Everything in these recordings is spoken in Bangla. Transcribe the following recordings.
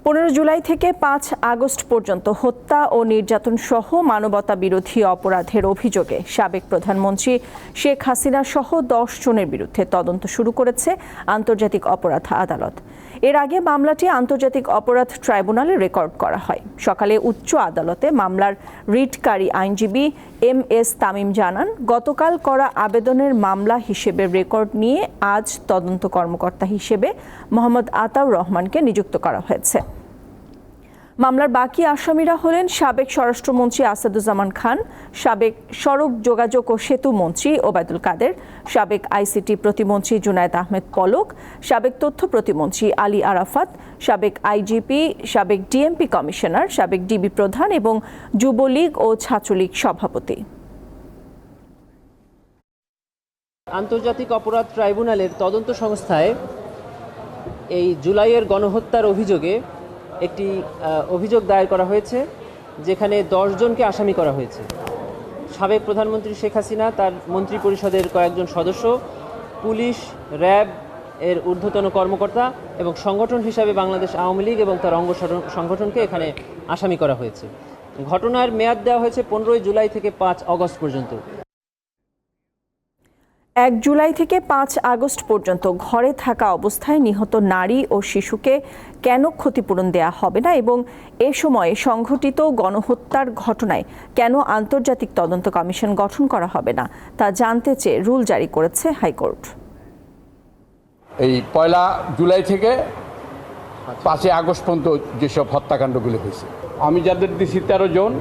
15 জুলাই থেকে 5 আগস্ট পর্যন্ত হত্যা ও নির্যাতন সহ মানবতা বিরোধী অপরাধের অভিযোগে সাবেক প্রধানমন্ত্রী শেখ হাসিনা সহ 10 জনের বিরুদ্ধে তদন্ত শুরু করেছে আন্তর্জাতিক অপরাধ আদালত। এর আগে মামলাটি আন্তর্জাতিক অপরাধ ট্রাইব্যুনালে রেকর্ড করা হয়। সকালে উচ্চ আদালতে মামলার রিটকারী আইনজীবী MS তামিম জানান, গতকাল করা আবেদনের মামলা হিসেবে রেকর্ড নিয়ে আজ তদন্ত কর্মকর্তা হিসেবে মোহাম্মদ আতাউর রহমানকে নিযুক্ত করা হয়েছে। মামলার বাকি আসামিরা হলেন সাবেক স্বরাষ্ট্রমন্ত্রী আসাদুজ্জামান খান, সাবেক সড়ক যোগাযোগ ও সেতু মন্ত্রী ওবায়দুল কাদের, সাবেক ICT প্রতিমন্ত্রী জুনায়েদ আহমেদ পলক, সাবেক তথ্য প্রতিমন্ত্রী আলী আরাফাত, সাবেক IGP, সাবেক DMP কমিশনার, সাবেক DB প্রধান এবং যুবলীগ ও ছাত্রলীগ সভাপতি। আন্তর্জাতিক অপরাধ ট্রাইব্যুনালের তদন্ত সংস্থায় এই জুলাইয়ের গণহত্যার অভিযোগে একটি অভিযোগ দায়ের করা হয়েছে, যেখানে 10 জনকে আসামি করা হয়েছে। সাবেক প্রধানমন্ত্রী শেখ হাসিনা, তার মন্ত্রী পরিষদের কয়েকজন সদস্য, পুলিশ, র্যাব এর ঊর্ধ্বতন কর্মকর্তা এবং সংগঠন হিসাবে বাংলাদেশ আওয়ামী লীগ এবং তার অঙ্গ সংগঠনকে এখানে আসামি করা হয়েছে। ঘটনার মেয়াদ দেওয়া হয়েছে 15 জুলাই থেকে 5 আগস্ট পর্যন্ত। 1 জুলাই থেকে 5 আগস্ট পর্যন্ত ঘরে থাকা অবস্থায় নিহত নারী ও শিশুকে কেন ক্ষতিপূরণ দেয়া হবে না এবং এ সময়ে সংঘটিত গণহত্যার ঘটনায় কেন আন্তর্জাতিক তদন্ত কমিশন গঠন করা হবে না তা জানতে চেয়ে রুল জারি করেছে হাইকোর্ট। এই 1 জুলাই থেকে 5 আগস্ট পর্যন্ত যেসব হত্যাকাণ্ডগুলি হয়েছে, আমি যাদের দিচ্ছি 13 জন,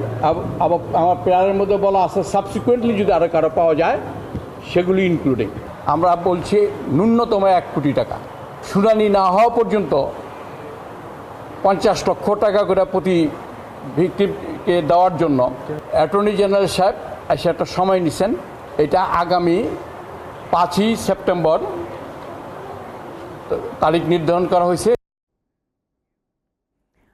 আমার প্রেয়ারের মধ্যে বলা আছে সাবসিকুয়েন্টলি যদি আরও কারো পাওয়া যায় সেগুলি ইনক্লুডিং। আমরা বলছি ন্যূনতম 1 কোটি টাকা, শুনানি না হওয়া পর্যন্ত 50 লক্ষ টাকা করে প্রতি ভিক্টিমকে দেওয়ার জন্য অ্যাটর্নি জেনারেল সাহেব এসে একটা সময় নিছেন। এটা আগামী 5ই সেপ্টেম্বর তারিখ নির্ধারণ করা হয়েছে।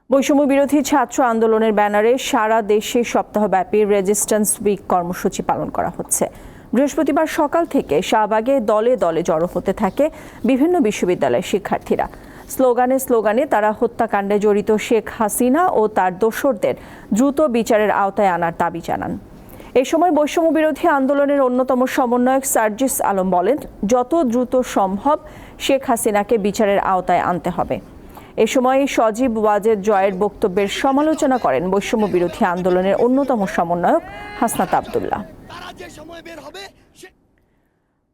বৈষম্য বিরোধী ছাত্র আন্দোলনের ব্যানারে সারা দেশে সপ্তাহব্যাপী রেজিস্ট্যান্স উইক কর্মসূচি পালন করা হচ্ছে। বৃহস্পতিবার সকাল থেকে শাহবাগে দলে দলে জড়ো হতে থাকে বিভিন্ন বিশ্ববিদ্যালয়ের শিক্ষার্থীরা। স্লোগানে তারা হত্যাকাণ্ডে জড়িত শেখ হাসিনা ও তার দোসরদের দ্রুত বিচারের আওতায় আনার দাবি জানান। এ সময় বৈষম্য বিরোধী আন্দোলনের অন্যতম সমন্বয়ক সার্জিস আলম বলেন, যত দ্রুত সম্ভব শেখ হাসিনাকে বিচারের আওতায় আনতে হবে। এ সময় সজীব ওয়াজেদ জয়ের বক্তব্যের সমালোচনা করেন বৈষম্য বিরোধী আন্দোলনের অন্যতম সমন্বয়ক হাসনাত আব্দুল্লাহ।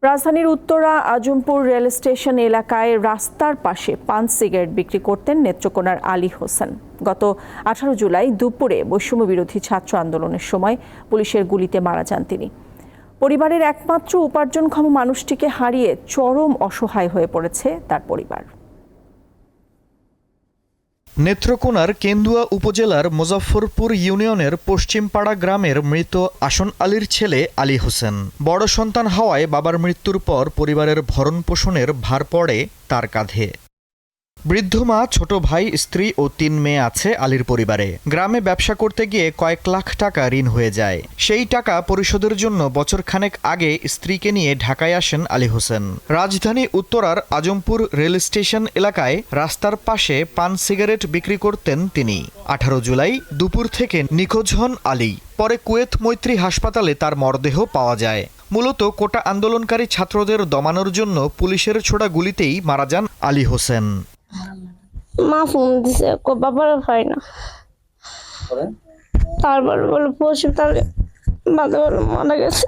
রাজধানীর উত্তরা আজমপুর রেল স্টেশন এলাকায় রাস্তার পাশে পান সিগারেট বিক্রি করতেন নেত্রকোনার আলী হোসেন। গত 18 জুলাই দুপুরে বৈষম্য বিরোধী ছাত্র আন্দোলনের সময় পুলিশের গুলিতে মারা যান তিনি। পরিবারের একমাত্র উপার্জনক্ষম মানুষটিকে হারিয়ে চরম অসহায় হয়ে পড়েছে তার পরিবার। নেত্রকোনার কেন্দুয়া উপজেলার মুজাফফরপুর ইউনিয়নের পশ্চিমপাড়া গ্রামের মৃত আসন আলীর ছেলে আলী হোসেন। বড় সন্তান হওয়ায় বাবার মৃত্যুর পর পরিবারের ভরণ পোষণের ভার পড়ে তার কাঁধে। বৃদ্ধ মা, ছোট ভাই, স্ত্রী ও 3 মেয়ে আছে আলীর পরিবারে। গ্রামে ব্যবসা করতে গিয়ে কয়েক লাখ টাকা ঋণ হয়ে যায়। সেই টাকা পরিশোধের জন্য বছরখানেক আগে স্ত্রীকে নিয়ে ঢাকায় আসেন আলী হোসেন। রাজধানী উত্তরার আজমপুর রেল স্টেশন এলাকায় রাস্তার পাশে পান সিগারেট বিক্রি করতেন তিনি। 18 জুলাই দুপুর থেকে নিখোঁজ হন আলী। পরে কুয়েত মৈত্রী হাসপাতালে তার মরদেহ পাওয়া যায়। মূলত কোটা আন্দোলনকারী ছাত্রদের দমানোর জন্য পুলিশের ছোড়া গুলিতেই মারা যান আলী হোসেন। মা ফোন দিছে, বাবার হয় না, তারপর বলে পশু তার মারা গেছে।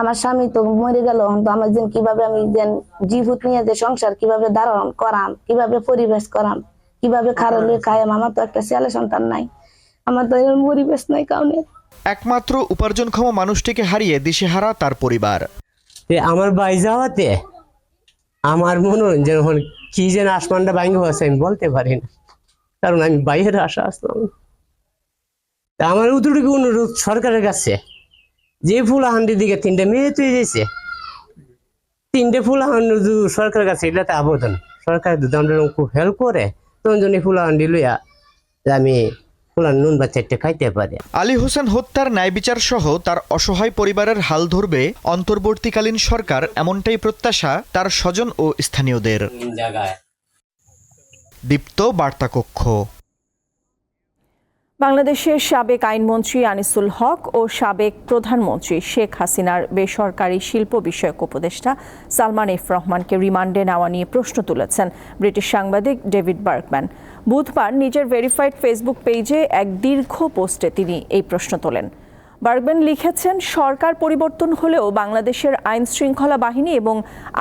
আমার স্বামী তো মরে গেল, তো আমার যেন কিভাবে আমি যেন জীবত নিয়ে যে সংসার কিভাবে ধারণ করাম, কিভাবে পরিবেশ করাম, কিভাবে খারাপ খায়াম। আমার তো একটা ছেলে সন্তান নাই, আমার তো পরিবেশ নাই কাউনে। একমাত্র উপার্জনক্ষম মানুষটিকে হারিয়ে দিশেহারা তার পরিবার। আমার বাই যাওয়াতে আমার মনোরঞ্জন হল কি যেন আসমানটা ভাঙে হয়েছে আমি বলতে পারি না, কারণ আমি বাইরের আশা আসলাম। আমার উদ্যোগী অনুরোধ সরকারের কাছে, যে ফুলাহান্ডির দিকে 3টে মেয়ে তুই দিয়েছে, 3টে ফুলাহান্ডি সরকারের কাছে এটাতে আবেদন, সরকার যদি আমরা খুব হেল্প করে তখন জন্য ফুলাহান্ডি লইয়া আমি নুন বা 4টে খাইতে পারে। আলী হোসেন হত্যার ন্যায় বিচার সহ তার অসহায় পরিবারের হাল ধরবে অন্তর্বর্তীকালীন সরকার, এমনটাই প্রত্যাশা তার স্বজন ও স্থানীয়দের। দীপ্ত বার্তা কক্ষ। বাংলাদেশের সাবেক আইনমন্ত্রী আনিসুল হক ও সাবেক প্রধানমন্ত্রী শেখ হাসিনার বেসরকারি শিল্প বিষয়ক উপদেষ্টা সালমান এফ রহমানকে রিমান্ডে নেওয়া নিয়ে প্রশ্ন তুলেছেন ব্রিটিশ সাংবাদিক ডেভিড বার্গম্যান। বুধবার নিজের ভেরিফাইড ফেসবুক পেজে এক দীর্ঘ পোস্টে তিনি এই প্রশ্ন তোলেন। বার্গম্যান লিখেছেন, সরকার পরিবর্তন হলেও বাংলাদেশের আইন শৃঙ্খলা বাহিনী এবং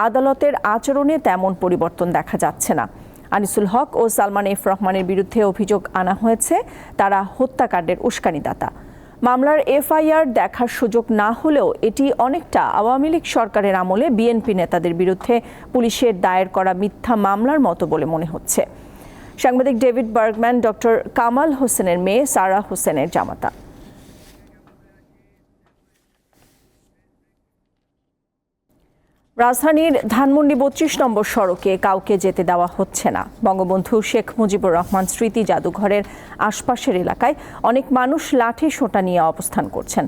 আদালতের আচরণে তেমন পরিবর্তন দেখা যাচ্ছে না। আনিসুল হক ও সালমান এফ রহমানের বিরুদ্ধে অভিযোগ আনা হয়েছে তারা হত্যাকাণ্ডের উস্কানিদাতা। মামলার এফআইআর দেখার সুযোগ না হলেও এটি অনেকটা আওয়ামী লীগ সরকারের আমলে বিএনপি নেতাদের বিরুদ্ধে পুলিশের দায়ের করা মিথ্যা মামলার মতো বলে মনে হচ্ছে। সাংবাদিক ডেভিড বার্গম্যান ডক্টর কামাল হোসেনের মেয়ে সারা হোসেনের জামাতা। রাজধানীর ধানমন্ডি ৩২ নম্বর সড়কে কাউকে যেতে দেওয়া হচ্ছে না। বঙ্গবন্ধু শেখ মুজিবুর রহমান স্মৃতি জাদুঘরের আশপাশের এলাকায় অনেক মানুষ লাঠি সোঁটা নিয়ে অবস্থান করছেন।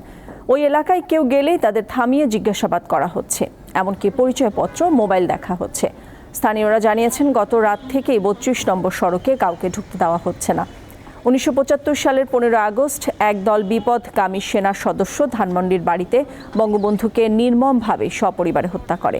ওই এলাকায় কেউ গেলেই তাদের থামিয়ে জিজ্ঞাসাবাদ করা হচ্ছে, এমনকি পরিচয়পত্র, মোবাইল দেখা হচ্ছে। স্থানীয়রা জানিয়েছেন, গত রাত থেকেই ৩২ নম্বর সড়কে কাউকে ঢুকতে দেওয়া হচ্ছে না। ১৯৭৫ সালের ১৫ আগস্ট একদল বিপদগামী সেনা সদস্য ধানমন্ডির বাড়িতে বঙ্গবন্ধুকে নির্মমভাবে সপরিবারে হত্যা করে।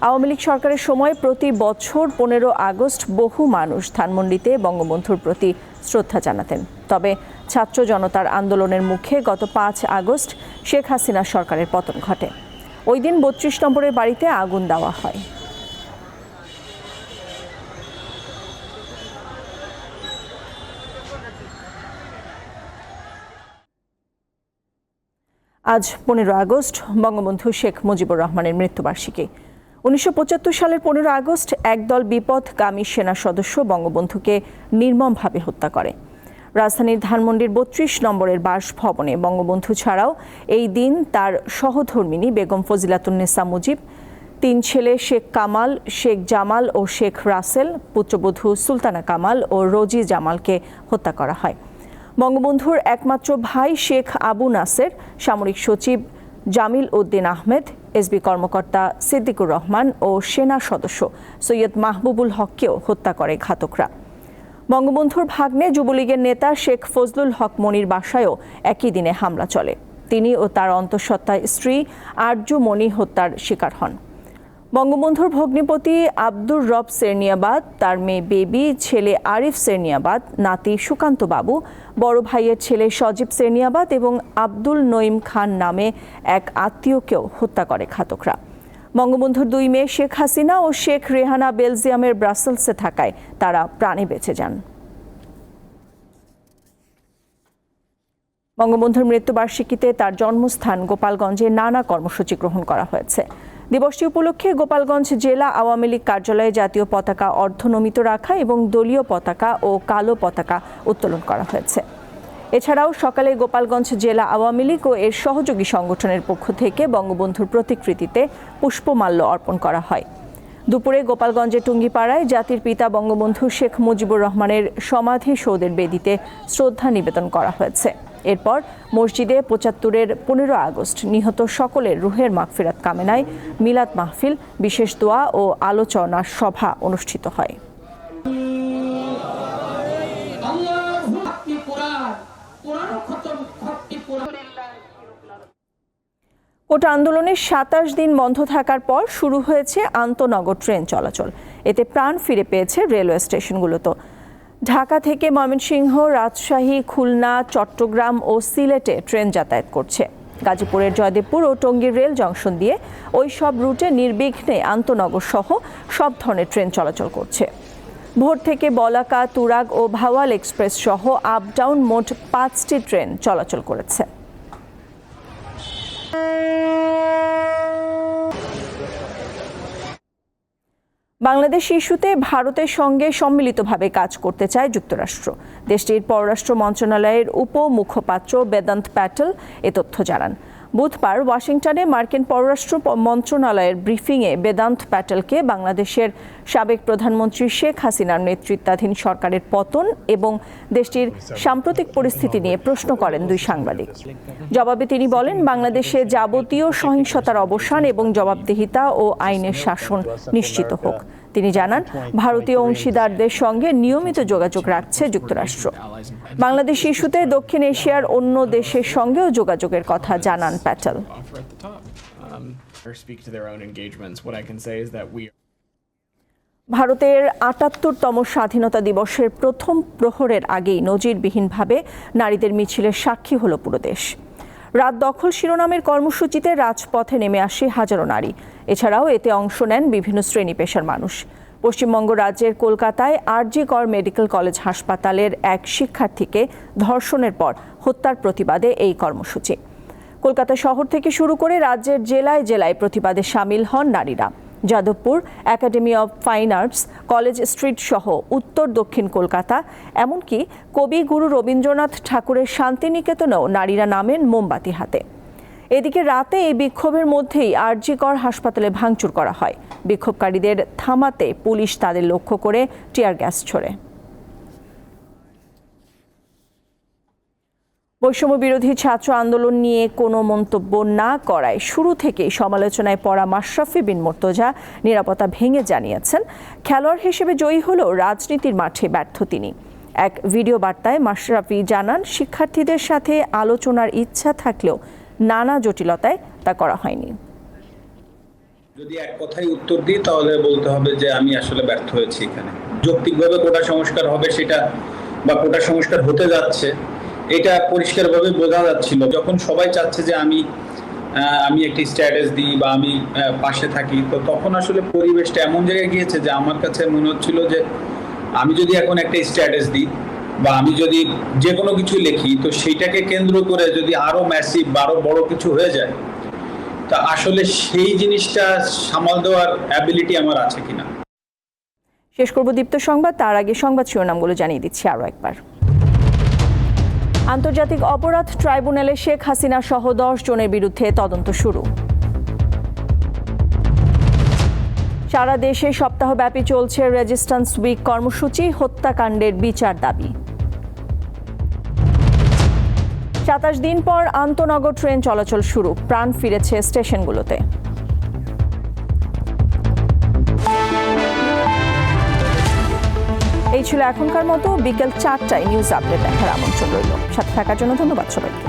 আওয়ামী লীগ সরকারের সময় প্রতি বছর ১৫ আগস্ট বহু মানুষ ধানমন্ডিতে বঙ্গবন্ধুর প্রতি শ্রদ্ধা জানাতেন। তবে ছাত্র জনতার আন্দোলনের মুখে গত ৫ আগস্ট শেখ হাসিনা সরকারের পতন ঘটে। ওই দিন ৩২ নম্বরের বাড়িতে আগুন দেওয়া হয়। আজ ১৫ আগস্ট বঙ্গবন্ধু শেখ মুজিবুর রহমানের মৃত্যুবার্ষিকী। ১৯৭৫ সালের ১৫ আগস্ট একদল বিপদগামী সেনা সদস্য বঙ্গবন্ধুকে নির্মমভাবে হত্যা করে। রাজধানীর ধানমন্ডির ৩২ নম্বরের বাসভবনে বঙ্গবন্ধু ছাড়াও এই দিন তার সহধর্মিণী বেগম ফজিলাতুন্নেসা মুজিব, ৩ ছেলে শেখ কামাল, শেখ জামাল ও শেখ রাসেল, পুত্রবধূ সুলতানা কামাল ও রোজি জামালকে হত্যা করা হয়। বঙ্গবন্ধুর একমাত্র ভাই শেখ আবু নাসের, সামরিক সচিব জামিল উদ্দিন আহমেদ, এসবি কর্মকর্তা সিদ্দিকুর রহমান ও সেনা সদস্য সৈয়দ মাহবুবুল হককেও হত্যা করে ঘাতকরা। বঙ্গবন্ধুর ভাগ্নে যুবলীগের নেতা শেখ ফজলুল হক মনির বাসায়ও একই দিনে হামলা চলে। তিনি ও তার অন্তঃসত্ত্বা স্ত্রী আরজু মনি হত্যার শিকার হন। বঙ্গবন্ধুর ভগ্নিপতি আব্দুর রব সেরনিয়াবাদ, তার মেয়ে বেবি, ছেলে আরিফ সেরনিয়াবাদ, নাতি সুকান্ত বাবু, বড় ভাইয়ের ছেলে সজীব সেরনিয়াবাদ এবং আব্দুল নঈম খান নামে এক আত্মীয়কেও হত্যা করে ঘাতকরা। বঙ্গবন্ধুর 2 মেয়ে শেখ হাসিনা ও শেখ রেহানা বেলজিয়ামের ব্রাসেলসে থাকায় তারা প্রাণে বেঁচে যান। বঙ্গবন্ধুর মৃত্যুবার্ষিকীতে তার জন্মস্থান গোপালগঞ্জে নানা কর্মসূচি গ্রহণ করা হয়েছে। দিবসটি উপলক্ষে গোপালগঞ্জ জেলা আওয়ামী লীগ কার্যালয়ে জাতীয় পতাকা অর্ধনমিত রাখা এবং দলীয় পতাকা ও কালো পতাকা উত্তোলন করা হয়েছে। এছাড়াও সকালে গোপালগঞ্জ জেলা আওয়ামী লীগ ও এর সহযোগী সংগঠনের পক্ষ থেকে বঙ্গবন্ধুর প্রতিকৃতিতে পুষ্পমাল্য অর্পণ করা হয়। দুপুরে গোপালগঞ্জের টুঙ্গিপাড়ায় জাতির পিতা বঙ্গবন্ধু শেখ মুজিবুর রহমানের সমাধিসৌধের বেদিতে শ্রদ্ধা নিবেদন করা হয়েছে। এরপর মসজিদে ৭৫-এর ১৫ আগস্ট নিহত সকলের রুহের মাগফিরাত কামনায় মিলাদ মাহফিল, বিশেষ দোয়া ও আলোচনা সভা অনুষ্ঠিত হয়। কোটা আন্দোলনের ২৭ দিন বন্ধ থাকার পর শুরু হয়েছে আন্তনগর ট্রেন চলাচল। এতে প্রাণ ফিরে পেয়েছে রেলওয়ে স্টেশনগুলোতে। ঢাকা থেকে ময়মনসিংহ, রাজশাহী, খুলনা, চট্টগ্রাম ও সিলেটে ট্রেন যাতায়াত করছে। গাজীপুরের জয়দেবপুর ও টঙ্গীর রেল জংশন দিয়ে ওই সব রুটে নির্বিঘ্নে আন্তনগর সহ সব ধরনের ট্রেন চলাচল করছে। ভোর থেকে বলাকা, তুরাগ ও ভাওয়াল এক্সপ্রেস সহ আপ ডাউন মোট 5টি ট্রেন চলাচল করেছে। বাংলাদেশ ইস্যুতে ভারতের সঙ্গে সম্মিলিতভাবে কাজ করতে চায় যুক্তরাষ্ট্র। দেশটির পররাষ্ট্র মন্ত্রণালয়ের উপমুখপাত্র বেদান্ত প্যাটেল এ তথ্য জানান। বুধবার ওয়াশিংটনে মার্কিন পররাষ্ট্র মন্ত্রণালয়ের ব্রিফিংয়ে বেদান্ত প্যাটেলকে বাংলাদেশের সাবেক প্রধানমন্ত্রী শেখ হাসিনার নেতৃত্বাধীন সরকারের পতন এবং দেশটির সাম্প্রতিক পরিস্থিতি নিয়ে প্রশ্ন করেন দুই সাংবাদিক। জবাবে তিনি বলেন, বাংলাদেশে যাবতীয় সহিংসতার অবসান এবং জবাবদিহিতা ও আইনের শাসন নিশ্চিত হোক। তিনি জানান, ভারতীয় অংশীদারদের সঙ্গে নিয়মিত যোগাযোগ রাখছে যুক্তরাষ্ট্র। বাংলাদেশ ইস্যুতে দক্ষিণ এশিয়ার অন্য দেশের সঙ্গেও যোগাযোগের কথা জানান প্যাটেল। ভারতের ৭৮তম স্বাধীনতা দিবসের প্রথম প্রহরের আগেই নজিরবিহীনভাবে নারীদের মিছিলের সাক্ষী হল পুরো দেশ। রাত দখল শিরোনামের কর্মসূচিতে রাজপথে নেমে আসে হাজারো নারী। এছাড়াও এতে অংশ নেন বিভিন্ন শ্রেণী পেশার মানুষ। পশ্চিমবঙ্গ রাজ্যের কলকাতায় আরজি কর মেডিকেল কলেজ হাসপাতালের এক শিক্ষার্থীকে ধর্ষণের পর হত্যার প্রতিবাদে এই কর্মসূচি। কলকাতা শহর থেকে শুরু করে রাজ্যের জেলায় জেলায় প্রতিবাদে সামিল হন নারীরা। Jadavpur, academy of fine arts, college street সহ উত্তর দক্ষিণ কলকাতা, এমনকি কবিগুরু রবীন্দ্রনাথ ঠাকুরের শান্তিনিকেতনেও নারীরা নামেন মোমবাতি হাতে। এদিকে রাতে এই বিক্ষোভের মধ্যেই আরজি কর হাসপাতালে ভাঙচুর করা হয়। বিক্ষোভকারীদের থামাতে পুলিশ তাদের লক্ষ্য করে টিয়ার গ্যাস ছোড়ে। বৈষম্য বিরোধী ছাত্র আন্দোলন নিয়ে কোনো মন্তব্য না করায় শুরু থেকেই সমালোচনায় পড়া মাশরাফি বিন মুর্তজা নিরাপত্তা ভেঙে জানিয়েছেন, খেলোয়াড় হিসেবে জয়ী হলেও রাজনীতির মাঠে ব্যর্থ তিনি। এক ভিডিও বার্তায় মাশরাফি জানান, শিক্ষার্থীদের সাথে আলোচনার ইচ্ছা থাকলেও নানা জটিলতায় তা করা হয়নি। যদি এক কথায় উত্তর দিই তাহলে বলতে হবে যে আমি আসলে ব্যর্থ হয়েছি এখানে। যৌক্তিকভাবে কোটা সংস্কার হবে সেটা বা কোটা সংস্কার হতে যাচ্ছে এটা পরিষ্কারভাবে বোঝা যাচ্ছিল। যখন সবাই চাচ্ছে যে আমি একটি স্ট্যাটাস দিই বা আমি পাশে থাকি, তো তখন আসলে পরিবেশটা এমন জায়গায় গিয়েছে যে আমার কাছে মনে হচ্ছিল যে আমি যদি এখন একটা স্ট্যাটাস দিই বা আমি যদি যে কোনো কিছু লিখি, তো সেইটাকে কেন্দ্র করে যদি আরো ম্যাসিভ আরো বড় কিছু হয়ে যায়, তা আসলে সেই জিনিসটা সামাল দেওয়ার অ্যাবিলিটি আমার আছে কিনা। শেষ করব দীপ্ত সংবাদ, তার আগে সংবাদ শিরোনামগুলো জানিয়ে দিচ্ছি আরও একবার। আন্তর্জাতিক অপরাধ ট্রাইব্যুনালে শেখ হাসিনা সহ 10 জনের বিরুদ্ধে তদন্ত শুরু। সারা দেশে সপ্তাহব্যাপী চলছে রেজিস্ট্যান্স উইক কর্মসূচি, হত্যাকাণ্ডের বিচার দাবি। 27 দিন পর আন্তনগর ট্রেন চলাচল শুরু, প্রাণ ফিরেছে স্টেশনগুলোতে। এই ছিল এখনকার মতো। বিকেল 4টায় নিউজ আপডেট দেখার আমন্ত্রণ রইল। সাথে থাকার জন্য ধন্যবাদ সবাইকে।